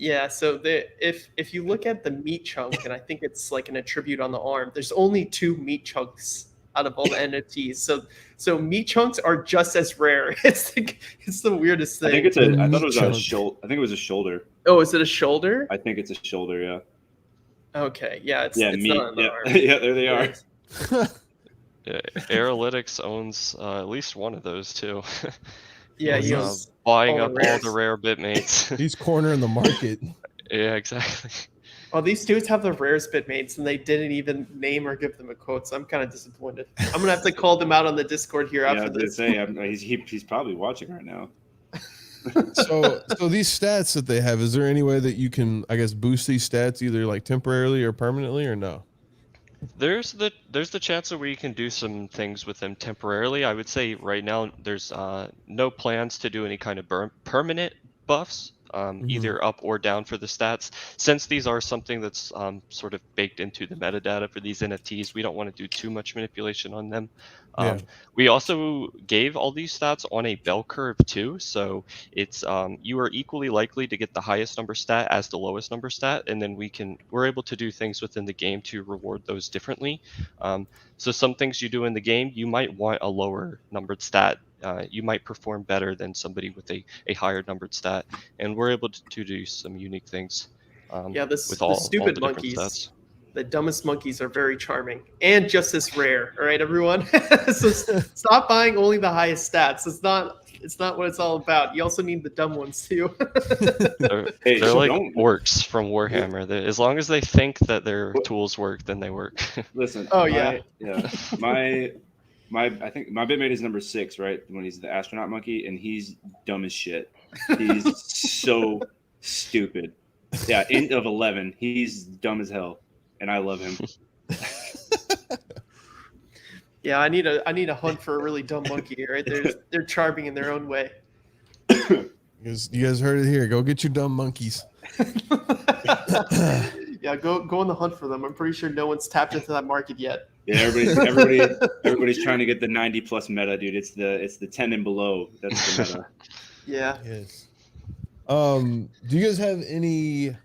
Yeah, so if you look at the meat chunk, and I think it's like an attribute on the arm, there's only 2 meat chunks out of all the NFTs. So meat chunks are just as rare. It's the weirdest thing. I think I thought it was a shoulder. I think it was a shoulder. Oh, is it a shoulder? I think it's a shoulder. Yeah. Okay. Yeah. It's meat. Not on the arm. Yeah, there they are. Yeah, Aeralytics owns at least one of those too. Yeah, he's buying up all the rare Bitmates. He's cornering the market. Yeah, exactly. Oh, these dudes have the rarest bitmates, and they didn't even name or give them a quote. So I'm kind of disappointed. I'm gonna have to call them out on the Discord here Yeah, I after was gonna this. say he's probably watching right now. So these stats that they have, is there any way that you can, I guess, boost these stats either like temporarily or permanently, or no? There's the chance of where you can do some things with them temporarily. I would say right now there's no plans to do any kind of permanent buffs, Mhm. either up or down for the stats. Since these are something that's sort of baked into the metadata for these NFTs, we don't want to do too much manipulation on them. Yeah. We also gave all these stats on a bell curve too, so it's you are equally likely to get the highest number stat as the lowest number stat, and then we're able to do things within the game to reward those differently. So some things you do in the game, you might want a lower numbered stat. You might perform better than somebody with a higher numbered stat, and we're able to do some unique things Yeah, with the all stupid the different monkeys, stats. the dumbest monkeys are very charming and just as rare. All right, everyone. So stop buying only the highest stats. It's not what it's all about. You also need the dumb ones too. They're, Hey, they're like don't orcs from Warhammer. As long as they think that their tools work, then they work. listen. Oh, yeah. My I think my bitmate is number 6, right? When he's the astronaut monkey, and he's dumb as shit. He's so stupid. Yeah, int of 11. He's dumb as hell, and I love him. Yeah, I need a hunt for a really dumb monkey. Right, they're charming in their own way. You guys heard it here. Go get your dumb monkeys. Yeah, go on the hunt for them. I'm pretty sure no one's tapped into that market yet. Yeah, everybody's trying to get the 90 plus meta, dude. It's the 10 and below. That's the meta. Yeah. Yes. Do you guys have any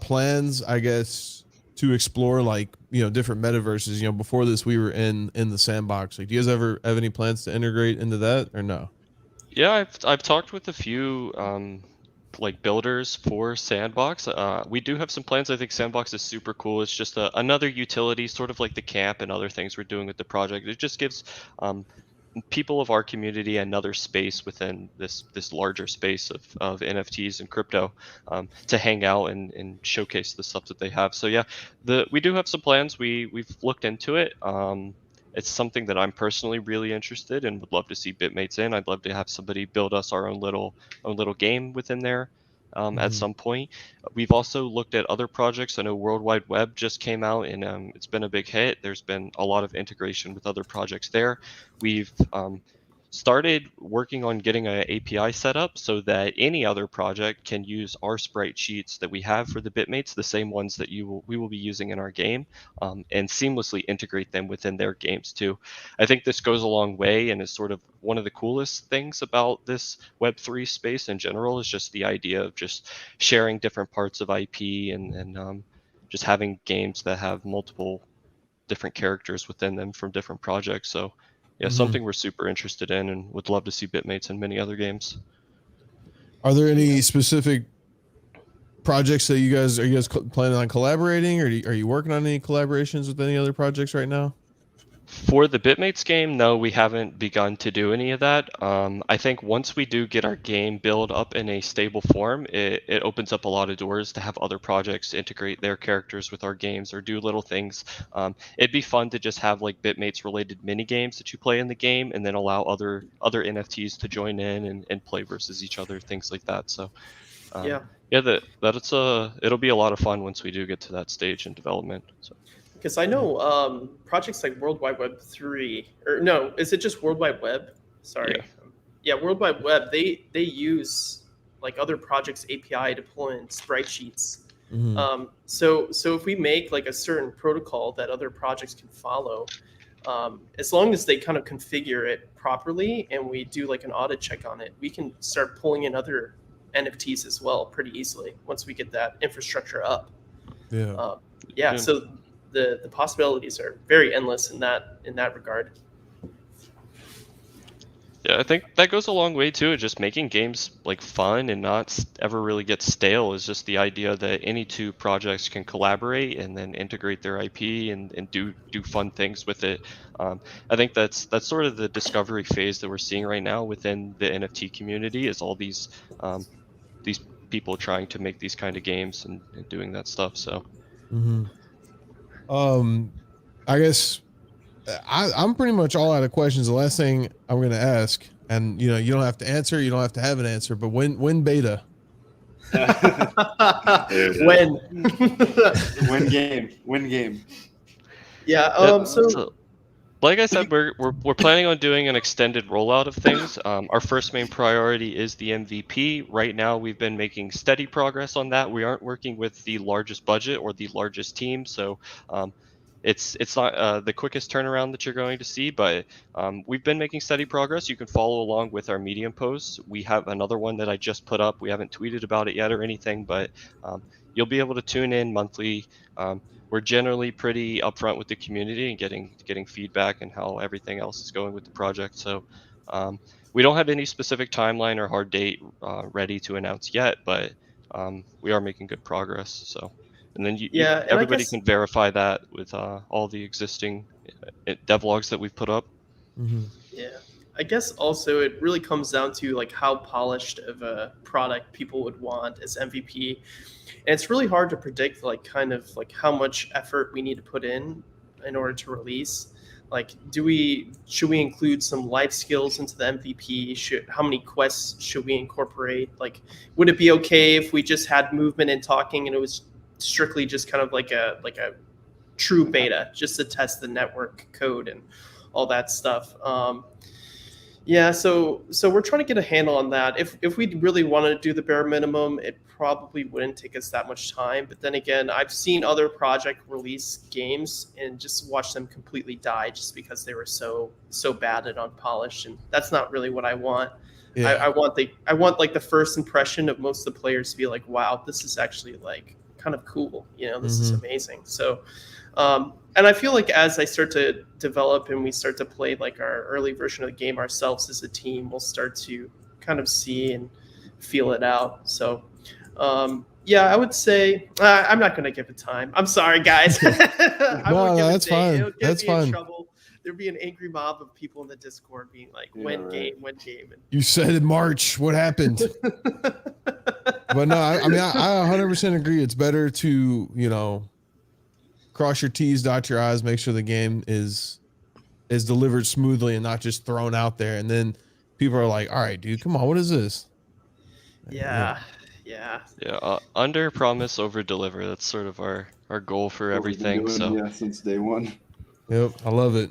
plans, I guess, to explore like, different metaverses? Before this we were in the Sandbox. Like, do you guys ever have any plans to integrate into that, or no? Yeah, I've talked with a few like builders for Sandbox. We do have some plans. I think Sandbox is super cool. It's just another utility, sort of like the camp and other things we're doing with the project. It just gives people of our community another space within this larger space of NFTs and crypto to hang out and showcase the stuff that they have. So yeah, we do have some plans. We've looked into it. It's something that I'm personally really interested in. Would love to see Bitmates in. I'd love to have somebody build us our own little game within there at Mhm. some point. We've also looked at other projects. I know World Wide Web just came out, and it's been a big hit. There's been a lot of integration with other projects there. We've started working on getting an API set up so that any other project can use our sprite sheets that we have for the Bitmates, the same ones that we will be using in our game, and seamlessly integrate them within their games too. I think this goes a long way and is sort of one of the coolest things about this Web3 space in general is just the idea of just sharing different parts of IP and just having games that have multiple different characters within them from different projects. So yeah, Mhm. something we're super interested in and would love to see Bitmates in many other games. Are there any specific projects that are you guys planning on collaborating, or are you working on any collaborations with any other projects right now? For the Bitmates game, no, we haven't begun to do any of that. I think once we do get our game build up in a stable form, it opens up a lot of doors to have other projects integrate their characters with our games or do little things. It'd be fun to just have like Bitmates related mini games that you play in the game and then allow other NFTs to join in and play versus each other, things like that. So Yeah. yeah, it'll be a lot of fun once we do get to that stage in development. So. Because I know projects like World Wide Web 3, or no, is it just World Wide Web? Sorry. Yeah. Yeah, World Wide Web, they use like other projects' API deployment sprite sheets. Mhm. So if we make like a certain protocol that other projects can follow, as long as they kind of configure it properly and we do like an audit check on it, we can start pulling in other NFTs as well pretty easily once we get that infrastructure up. Yeah. Yeah, so the possibilities are very endless in that regard. Yeah, I think that goes a long way too. Just making games like fun and not ever really get stale is just the idea that any two projects can collaborate and then integrate their IP and do fun things with it. I think that's sort of the discovery phase that we're seeing right now within the NFT community is all these people trying to make these kind of games and doing that stuff. So I guess I'm pretty much all out of questions. The last thing I'm going to ask, and you don't have to answer, you don't have to have an answer, but when beta? When? Win game. Yeah. So like I said, we're planning on doing an extended rollout of things. Our first main priority is the MVP. Right now, we've been making steady progress on that. We aren't working with the largest budget or the largest team, so it's not the quickest turnaround that you're going to see. But we've been making steady progress. You can follow along with our Medium posts. We have another one that I just put up. We haven't tweeted about it yet or anything, but you'll be able to tune in monthly. We're generally pretty upfront with the community and getting feedback and how everything else is going with the project. So we don't have any specific timeline or hard date ready to announce yet, but we are making good progress. So, and then Yeah, and I everybody guess can verify that with all the existing devlogs that we've put up. Yeah. I guess also it really comes down to like how polished of a product people would want as MVP. And it's really hard to predict like kind of like how much effort we need to put in order to release. Like should we include some life skills into the MVP? How many quests should we incorporate? Like would it be okay if we just had movement and talking and it was strictly just kind of like a true beta just to test the network code and all that stuff. Yeah, so we're trying to get a handle on that. If we really wanted to do the bare minimum, it probably wouldn't take us that much time. But then again, I've seen other project release games and just watched them completely die just because they were so bad and unpolished, and that's not really what I want. Yeah. I want like the first impression of most of the players to be like, wow, this is actually like kind of cool. This is amazing. So. And I feel like as I start to develop and we start to play like our early version of the game ourselves as a team, we'll start to kind of see and feel it out. So, yeah, I would say I'm not going to give it time. I'm sorry, guys. No, that's fine. It'll get That's me in fine. trouble. There'd be an angry mob of people in the Discord being like, when game. And You said in March. What happened? But no, I mean, I 100% agree. It's better to, cross your T's, dot your I's, make sure the game is delivered smoothly and not just thrown out there. And then people are like, all right, dude, come on, what is this? Yeah. Under promise, over deliver. That's sort of our goal for everything. So since day one. Yep, I love it.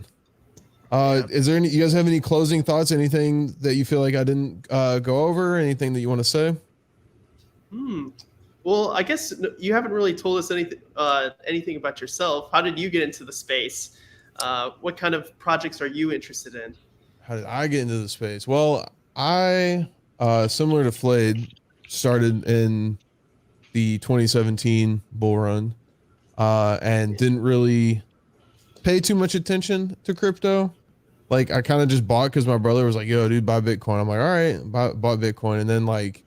Is there you guys have any closing thoughts? Anything that you feel like I didn't go over? Anything that you want to say? Well, I guess you haven't really told us anything about yourself. How did you get into the space? What kind of projects are you interested in? How did I get into the space? Well, I, similar to Flayed, started in the 2017 bull run and didn't really pay too much attention to crypto. Like I kind of just bought because my brother was like, yo, dude, buy Bitcoin. I'm like, all right, bought Bitcoin. And then like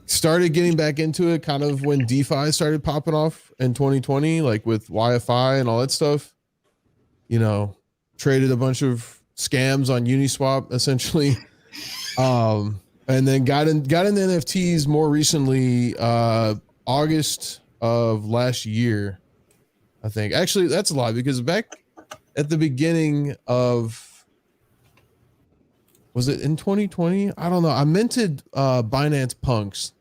started getting back into it kind of when DeFi started popping off in 2020, like with YFI and all that stuff. Traded a bunch of scams on Uniswap essentially. And then got into NFTs more recently, August of last year, I think. Actually, that's a lie because back at the beginning of, was it in 2020? I don't know. I minted Binance Punks.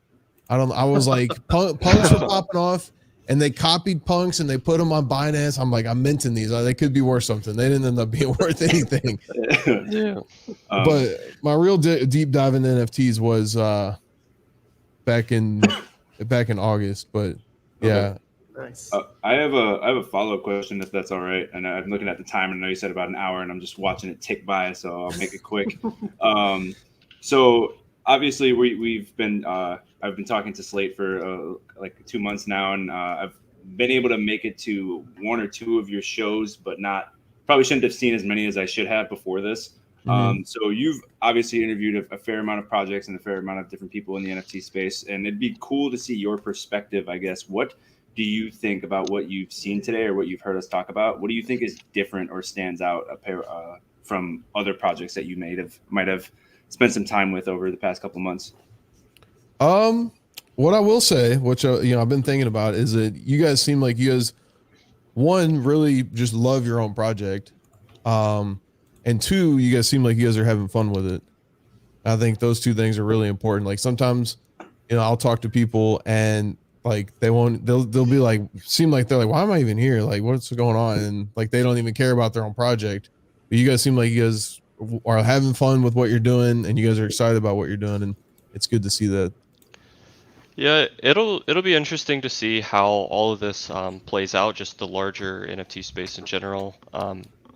I was like, punks were popping off and they copied punks and they put them on Binance. I'm like, I'm minting these. They could be worth something. They didn't end up being worth anything. yeah. But my real deep dive into NFTs was back in August. But yeah. Nice. I have a follow-up question if that's all right. And I'm looking at the time and I know you said about an hour and I'm just watching it tick by, so I'll make it quick. So obviously I've been talking to Slate for like 2 months now, and I've been able to make it to one or two of your shows, but probably shouldn't have seen as many as I should have before this. So you've obviously interviewed a fair amount of projects and a fair amount of different people in the NFT space, and it'd be cool to see your perspective, I guess. What do you think about what you've seen today or what you've heard us talk about? What do you think is different or stands out from other projects that you might have spent some time with over the past couple months? What I will say, which I've been thinking about, is that you guys seem like you guys, one, really just love your own project, and two, you guys seem like you guys are having fun with it. I think those two things are really important. Like sometimes, I'll talk to people and like they'll be like, seem like they're like, why am I even here? Like, what's going on? And like they don't even care about their own project. But you guys seem like you guys are having fun with what you're doing, and you guys are excited about what you're doing, and it's good to see that. Yeah, it'll be interesting to see how all of this plays out, just the larger NFT space in general.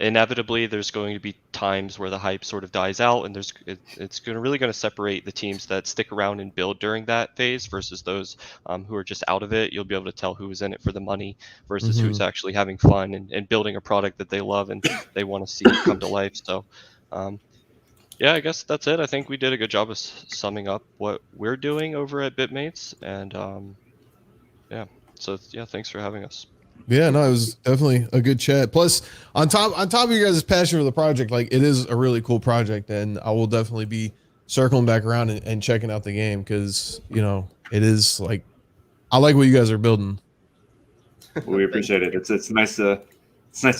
Inevitably, there's going to be times where the hype sort of dies out, and it's really going to separate the teams that stick around and build during that phase versus those who are just out of it. You'll be able to tell who is in it for the money versus who's actually having fun and building a product that they love and they want to see come to life. So. Yeah, I guess that's it. I think we did a good job of summing up what we're doing over at Bitmates, and yeah. So yeah, thanks for having us. Yeah, no, it was definitely a good chat. Plus, on top of your guys' passion for the project, like it is a really cool project, and I will definitely be circling back around and checking out the game because it is like I like what you guys are building. Well, we appreciate it. It's nice to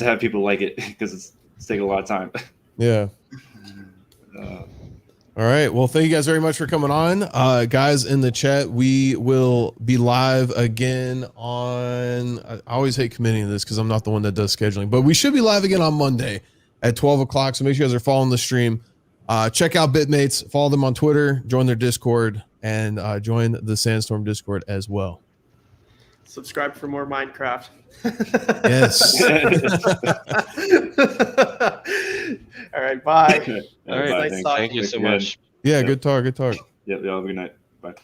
have people like it because it's taking a lot of time. Yeah. All right. Well, thank you guys very much for coming on. Guys in the chat, we will be live again on, I always hate committing to this because I'm not the one that does scheduling, but we should be live again on Monday at 12 o'clock. So make sure you guys are following the stream. Check out Bitmates, follow them on Twitter, join their Discord, and join the SandStorm Discord as well. Subscribe for more Minecraft. Yes. All right, bye. All right, Nice talking thank you so much. Yeah, good talk. Yep, y'all have a good night. Bye.